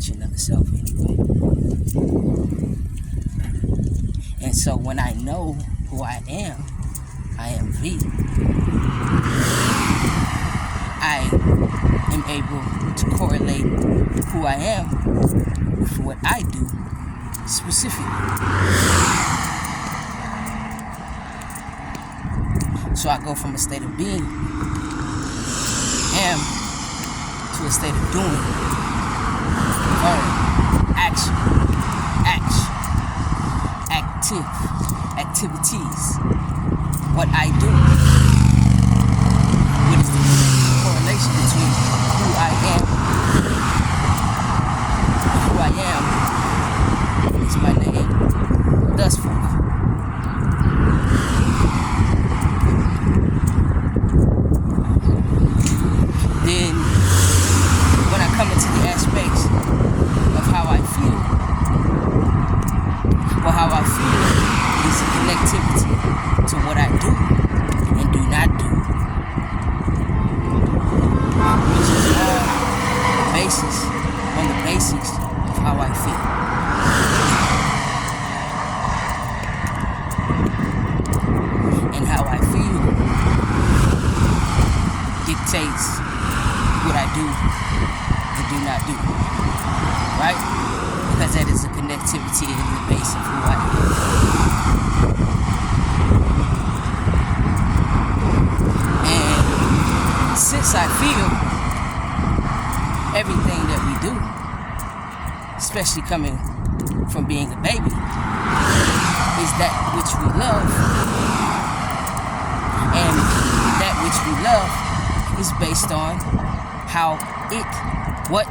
Of the self anyway. And so when I know who I am V. I am able to correlate who I am with what I do specifically. So I go from a state of being, am, to a state of doing. Action, activities, what I do. What is the correlation between who I am? Who I am is my name, thus forth. Then, when I come into the aspects of how I feel, well, how I feel is a connectivity to what I do and do not do, which is on the basis of how I feel. And how I feel dictates what I do and do not do, right? Because that is a connectivity in the base of who I am. And since I feel everything that we do, especially coming from being a baby, is that which we love. And that which we love is based on what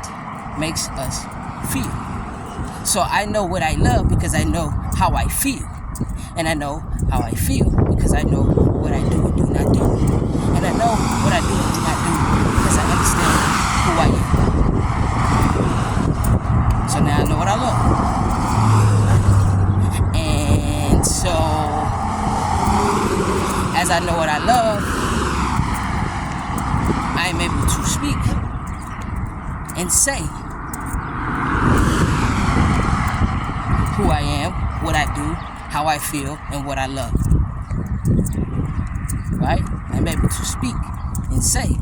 makes us feel. So I know what I love because I know how I feel. And I know how I feel because I know what I do and do not do. And I know what I do and do not do because I understand who I am. So now I know what I love. And so, as I know what I love, I am able to speak and say who I am, what I do, how I feel, and what I love. Right? I'm able to speak and say,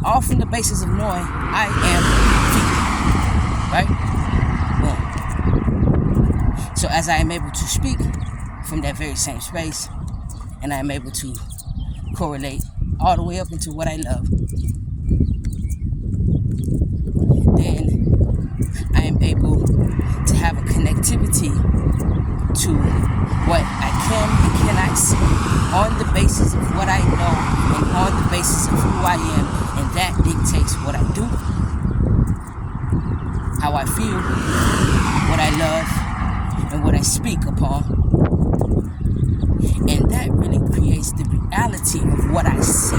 all from the basis of knowing I am V. Right? Boom. So as I am able to speak from that very same space, and I am able to correlate all the way up into what I love, then I am able to have a connectivity to what I can and cannot see on the basis of what I know and on the basis of who I am, and that dictates what I do, how I feel, what I love, and what I speak upon. And that really creates the reality of what I see.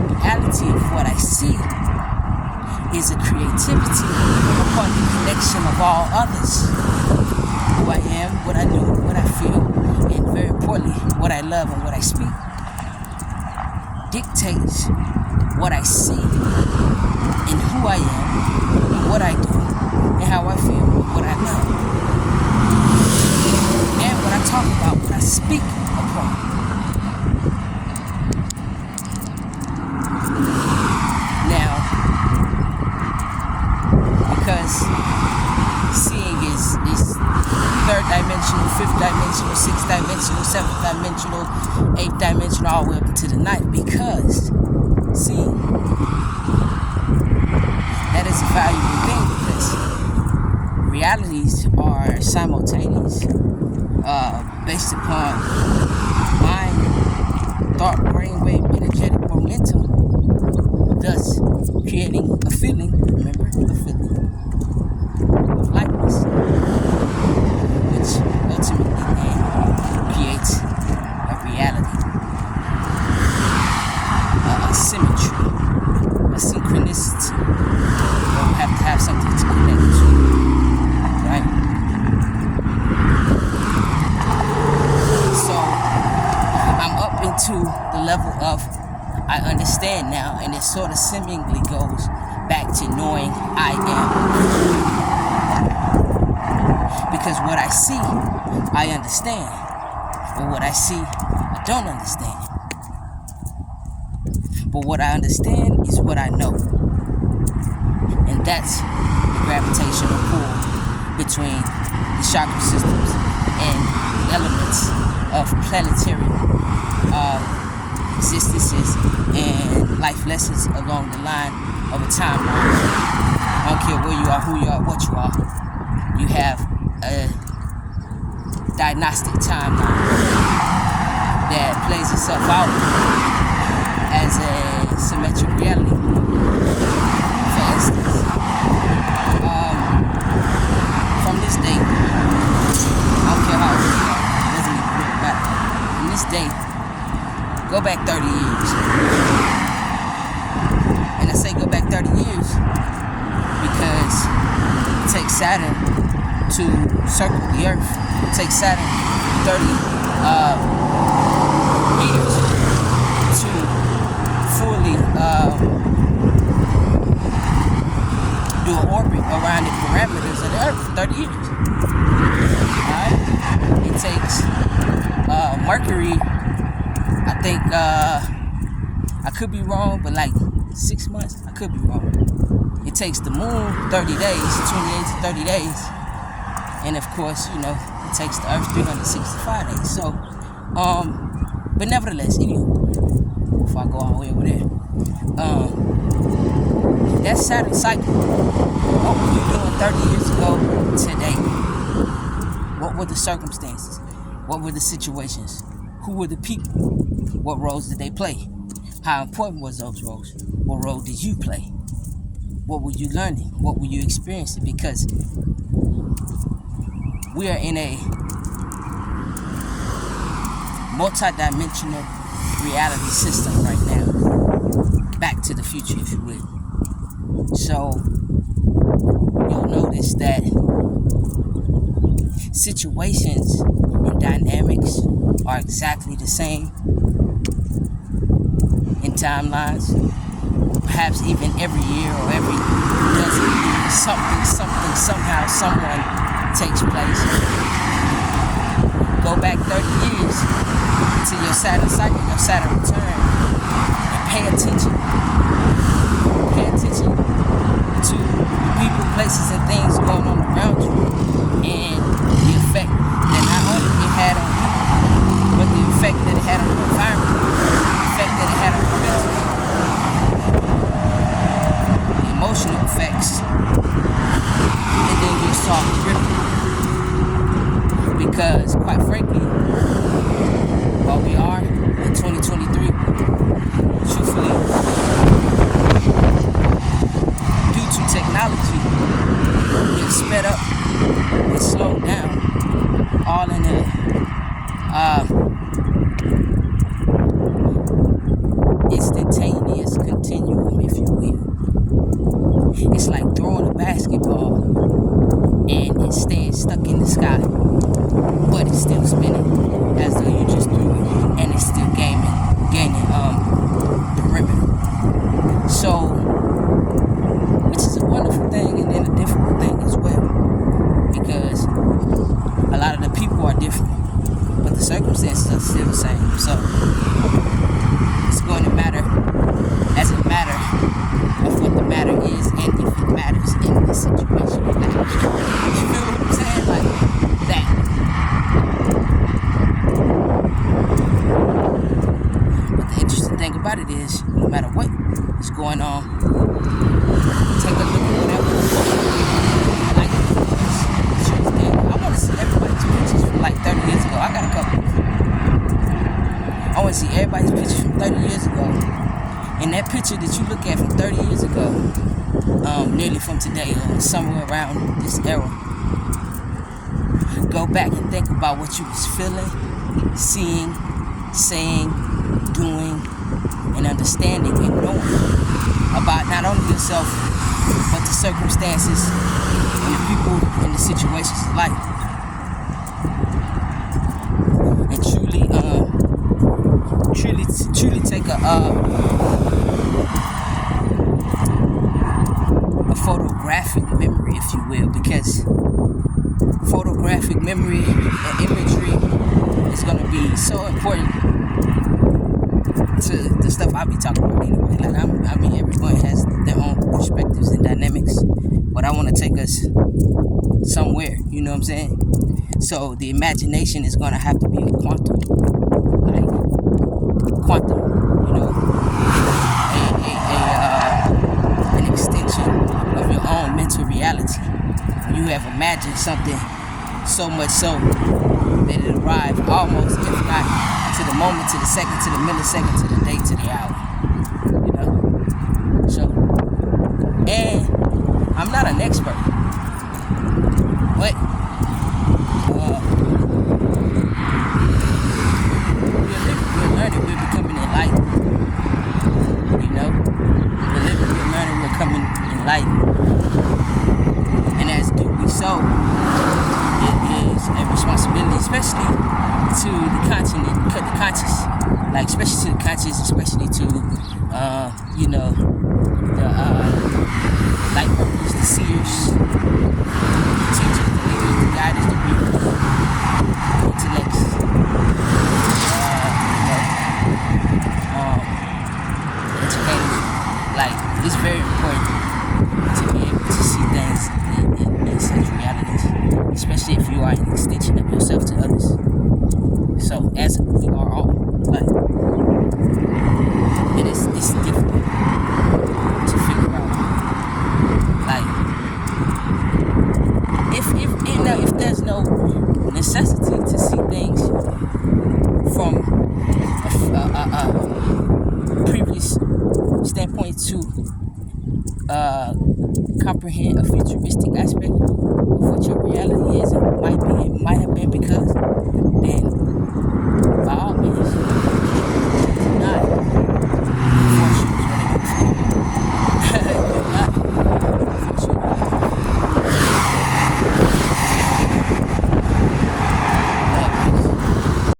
The reality of what I see is a creativity upon the connection of all others. Who I am, what I do, what I feel, and very importantly, what I love and what I speak dictates what I see and who I am, and what I do, and how I feel, and what I love. And what I talk about, what I speak upon. fifth dimensional, sixth dimensional, seventh dimensional, eighth dimensional, all the way up to the ninth. Because, see, that is a valuable thing, because realities are simultaneous, based upon mind, thought, brainwave, energetic momentum, thus creating a feeling, remember, a feeling of likeness, which ultimately then creates a reality, a symmetry, a synchronicity. You have to have something to connect to, right? So I'm up into the level of I understand now, and it sort of seemingly goes back to knowing I am. Because what I see, I understand. But what I see, I don't understand. But what I understand is what I know. And that's the gravitational pull between the chakra systems and the elements of planetary existences and life lessons along the line of a timeline. I don't care where you are, who you are, what you are. You have a diagnostic timeline that plays itself out as a symmetric reality. For instance, from this date, I don't care how old you are, it doesn't even really matter. From this date, go back 30 years. And I say go back 30 years because it takes Saturn to circle the Earth. It takes Saturn 30 years to fully do an orbit around the parameters of the Earth. 30 years. Alright? It takes Mercury, I think, I could be wrong, but like 6 months, I could be wrong. It takes the moon 30 days, 28 to 30 days. And of course, you know, it takes the Earth 365 days. So, but nevertheless, anyway, before I go all the way over there, that Saturn cycle, what were you doing 30 years ago today? What were the circumstances? What were the situations? Who were the people? What roles did they play? How important was those roles? What role did you play? What were you learning? What were you experiencing? Because we are in a multi-dimensional reality system right now. Back to the future, if you will. So you'll notice that situations and dynamics are exactly the same in timelines. Perhaps even every year or every dozen years, something, somehow, someone takes place. Go back 30 years to your Saturn cycle, your Saturn return, and pay attention. Pay attention to people, places, and things going on around you, and the effect that not only it had on you, but the effect that it had on the environment, the effect that it had on the mental, the emotional effects, and then you saw the ripple. Because, quite frankly, while we are in 2023, truthfully, due to technology, about it is, no matter what is going on, take a look at whatever. Like, I want to see everybody's pictures from like 30 years ago. I got a couple. I want to see everybody's pictures from 30 years ago. And that picture that you look at from 30 years ago, nearly from today or somewhere around this era, go back and think about what you was feeling, seeing, saying, doing, and understanding and knowing about not only yourself, but the circumstances and the people and the situations of life. And truly take a photographic memory, if you will, because photographic memory and imagery is going to be so important to the stuff I'll be talking about anyway. Like, I mean, everyone has their own perspectives and dynamics, but I want to take us somewhere, you know what I'm saying? So the imagination is going to have to be a quantum, you know, an extension of your own mental reality. When you have imagined something so much so that it arrived almost, if not to the moment, to the second, to the millisecond, to the day, to the hour. You know? So, and I'm not an expert, but we're learning, we're becoming enlightened. You know? We're living, we're learning, we're coming enlightened. And as do we so, it is a responsibility, especially to the conscious, like especially to the conscious, especially to you know, the light workers, the seers, the teachers, the leaders, the guiders, the readers, the intellects, the educators. Like, it's very important to be able to see things in such realities, especially if you are an extension of yourself to others. So, as we are all, but it's difficult to figure out. Like, if there's no necessity to see things from a previous standpoint to comprehend a futuristic aspect